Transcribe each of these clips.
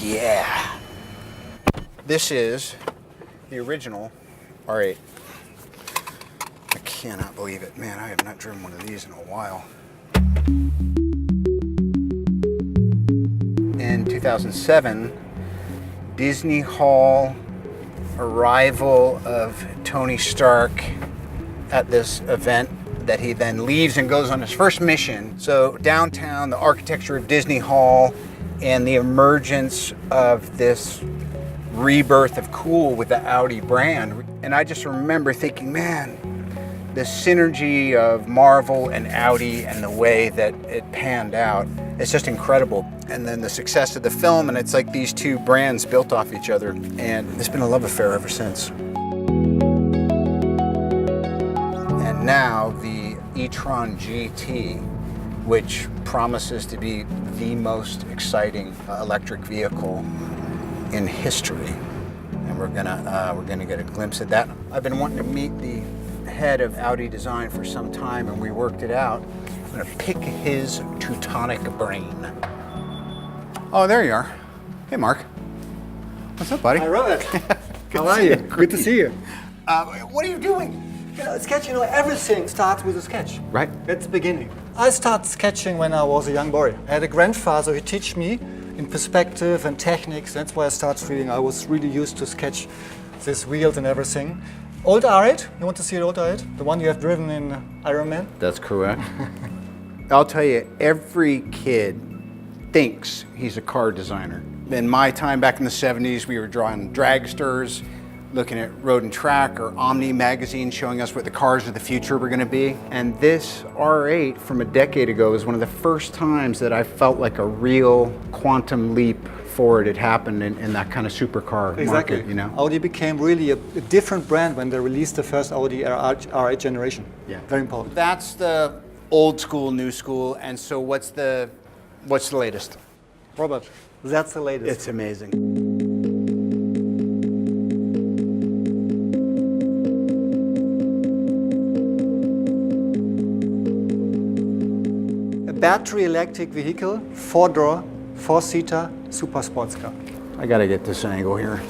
Yeah. This is the original R8. I cannot believe it. Man, I have not driven one of these in a while. In 2007, Disney Hall, arrival of Tony Stark at this event that he then leaves and goes on his first mission. So downtown, the architecture of Disney Hall and the emergence of this rebirth of cool with the Audi brand. And I just remember thinking, man, the synergy of Marvel and Audi and the way that it panned out, it's just incredible. And then the success of the film, and it's like these two brands built off each other. And it's been a love affair ever since. And now the e-tron GT, which promises to be the most exciting electric vehicle in history. And we're gonna get a glimpse at that. I've been wanting to meet the head of Audi design for some time, and we worked it out. I'm gonna pick his Teutonic brain. Oh, there you are. Hey, Marc. What's up, buddy? Hi, Robert. How are you? Good to see you. What are you doing? Sketch, everything starts with a sketch. Right. That's the beginning. I started sketching when I was a young boy. I had a grandfather who taught me in perspective and techniques. That's why I started feeling I was really used to sketch these wheels and everything. Old R8, you want to see an old R8? The one you have driven in Iron Man? That's correct. I'll tell you, every kid thinks he's a car designer. In my time back in the 70s, we were drawing dragsters, looking at Road and Track or Omni magazine showing us what the cars of the future were going to be. And this R8 from a decade ago was one of the first times that I felt like a real quantum leap forward had happened in that kind of supercar market, you know? Audi became really a different brand when they released the first Audi R8 generation. Yeah. Very important. That's the old school, new school, and so what's the latest? Robert, that's the latest. It's amazing. A battery electric vehicle, 4-door, 4-seater, super sports car. I gotta get this angle here.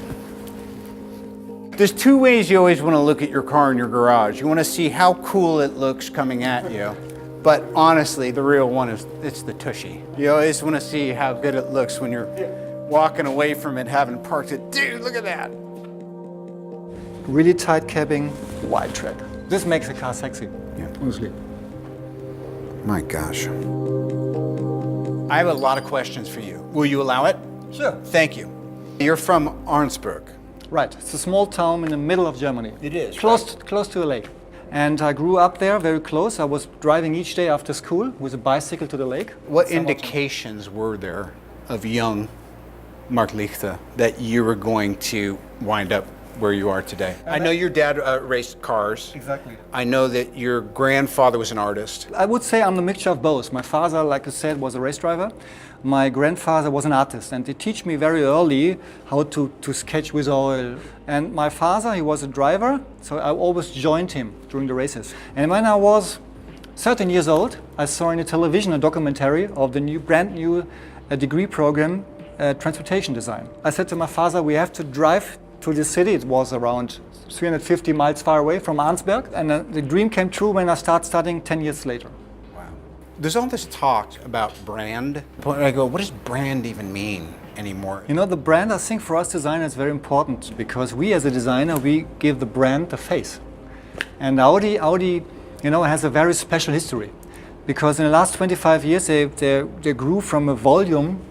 There's two ways you always want to look at your car in your garage. You want to see how cool it looks coming at you. But honestly, the real one is, it's the tushy. You always want to see how good it looks when you're walking away from it, having parked it. Dude, look at that. Really tight cabbing, wide tread. This makes the car sexy. Yeah, honestly. My gosh. I have a lot of questions for you. Will you allow it? Sure. Thank you. You're from Arnsberg. Right, it's a small town in the middle of Germany. It is, Close to a lake. And I grew up there, very close. I was driving each day after school with a bicycle to the lake. What indications were there of young Marc Lichte that you were going to wind up where you are today? I know your dad raced cars. Exactly. I know that your grandfather was an artist. I would say I'm a mixture of both. My father, like I said, was a race driver. My grandfather was an artist, and they teach me very early how to sketch with oil. And my father, he was a driver, so I always joined him during the races. And when I was 13 years old, I saw in the television a documentary of the brand new degree program, transportation design. I said to my father, we have to drive to the city. It was around 350 miles far away from Arnsberg, and the dream came true when I started studying 10 years later. Wow. There's all this talk about brand. I go, what does brand even mean anymore? You know, the brand, I think for us designers is very important because we as a designer, we give the brand a face. And Audi, has a very special history because in the last 25 years, they grew from a volume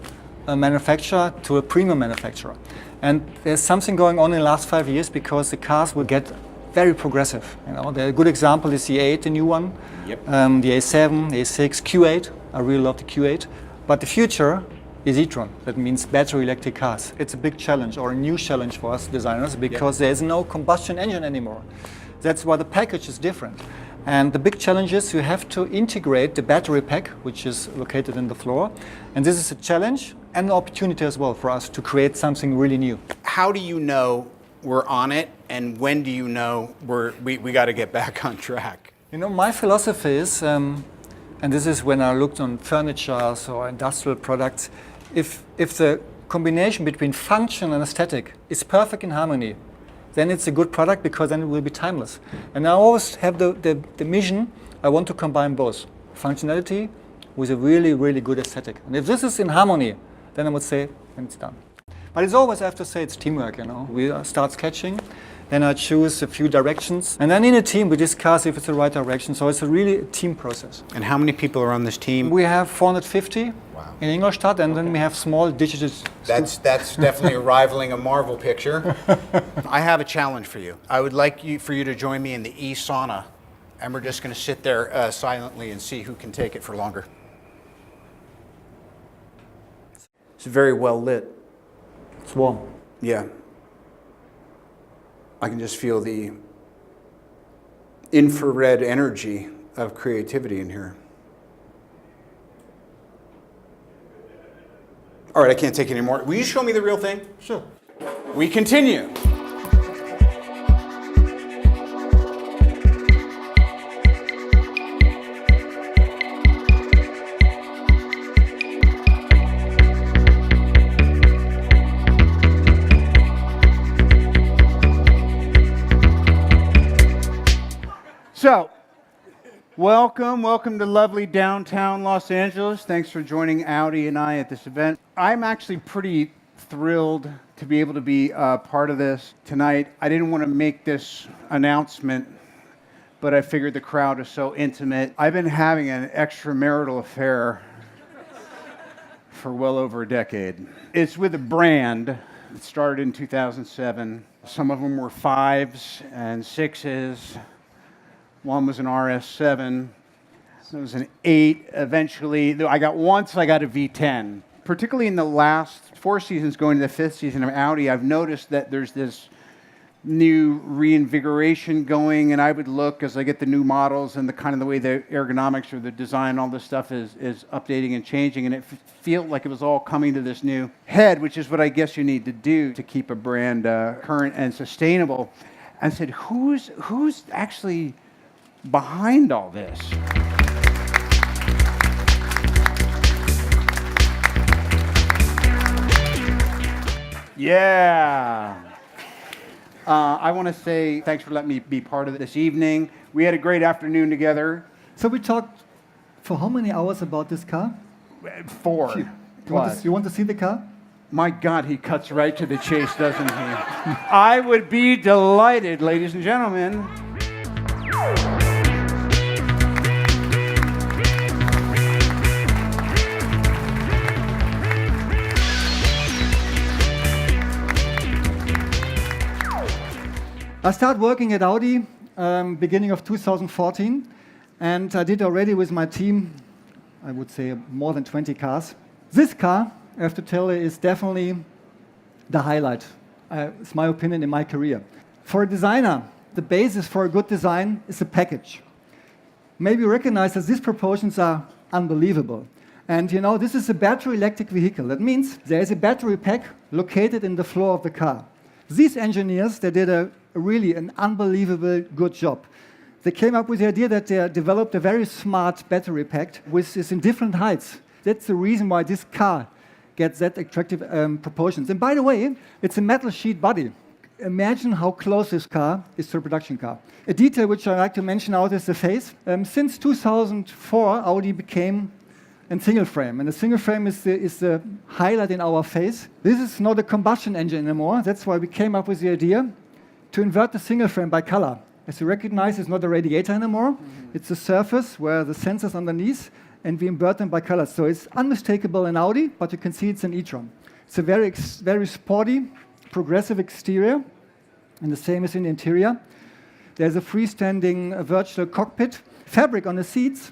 manufacturer to a premium manufacturer. And there's something going on in the last 5 years because the cars will get very progressive. The good example is the A8, the new one. Yep. The A7, the A6, Q8. I really love the Q8. But the future is e-tron. That means battery electric cars. It's a big challenge or a new challenge for us designers because there's no combustion engine anymore. That's why the package is different. And the big challenge is you have to integrate the battery pack, which is located in the floor. And this is a challenge and an opportunity as well for us to create something really new. How do you know we're on it, and when do you know we got to get back on track? My philosophy is, and this is when I looked on furniture or industrial products, if the combination between function and aesthetic is perfect in harmony, then it's a good product because then it will be timeless. And I always have the mission, I want to combine both functionality with a really, really good aesthetic. And if this is in harmony, then I would say, then it's done. But it's always, I have to say, it's teamwork, you know. We start sketching, then I choose a few directions, and then in a team we discuss if it's the right direction. So it's a really team process. And how many people are on this team? We have 450 in Ingolstadt, and then we have small digital. That's definitely rivaling a Marvel picture. I have a challenge for you. I would like for you to join me in the e-sauna, and we're just going to sit there silently and see who can take it for longer. It's very well lit. It's warm. Yeah. I can just feel the infrared energy of creativity in here. All right, I can't take any more. Will you show me the real thing? Sure. We continue. So, welcome to lovely downtown Los Angeles. Thanks for joining Audi and I at this event. I'm actually pretty thrilled to be able to be part of this tonight. I didn't want to make this announcement, but I figured the crowd is so intimate. I've been having an extramarital affair for well over a decade. It's with a brand that started in 2007. Some of them were 5s and 6s. One was an RS7, there was an 8. Eventually, I got a V10. Particularly in the last 4 seasons going to the 5th season of Audi, I've noticed that there's this new reinvigoration going, and I would look as I get the new models and the kind of the way the ergonomics or the design, all this stuff is updating and changing, and it felt like it was all coming to this new head, which is what I guess you need to do to keep a brand current and sustainable. And I said, who's actually behind all this? Yeah. I want to say thanks for letting me be part of it this evening. We had a great afternoon together. So we talked for how many hours about this car? 4. You want to see the car? My God, he cuts right to the chase, doesn't he? I would be delighted, ladies and gentlemen. I started working at Audi beginning of 2014, and I did already with my team, I would say more than 20 cars. This car, I have to tell you, is definitely the highlight. It's my opinion in my career. For a designer, the basis for a good design is a package. Maybe you recognize that these proportions are unbelievable. And you know, this is a battery electric vehicle. That means there is a battery pack located in the floor of the car. These engineers, they did really an unbelievable good job. They came up with the idea that they developed a very smart battery pack which is in different heights. That's the reason why this car gets that attractive proportions. And by the way, it's a metal sheet body. Imagine how close this car is to a production car. A detail which I like to mention out is the face. Since 2004, Audi became a single frame, and the single frame is the highlight in our face. This is not a combustion engine anymore. That's why we came up with the idea to invert the single frame by color. As you recognize, it's not a radiator anymore. Mm-hmm. It's a surface where the sensors underneath, and we invert them by color. So it's unmistakable in Audi, but you can see it's an e-tron. It's a very sporty, progressive exterior, and the same is in the interior. There's a freestanding virtual cockpit. Fabric on the seats,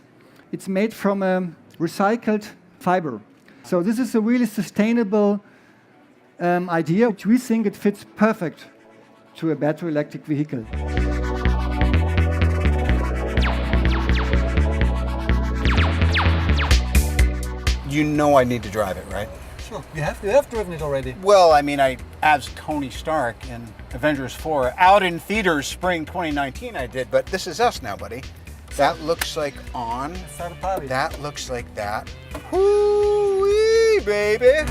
it's made from a recycled fiber. So this is a really sustainable idea, which we think it fits perfect to a battery electric vehicle. You know I need to drive it, right? Sure. You have driven it already. Well, I mean, as Tony Stark in Avengers 4, out in theaters spring 2019 I did, but this is us now, buddy. That looks like on. Start a party. That looks like that. Whoo-wee, baby!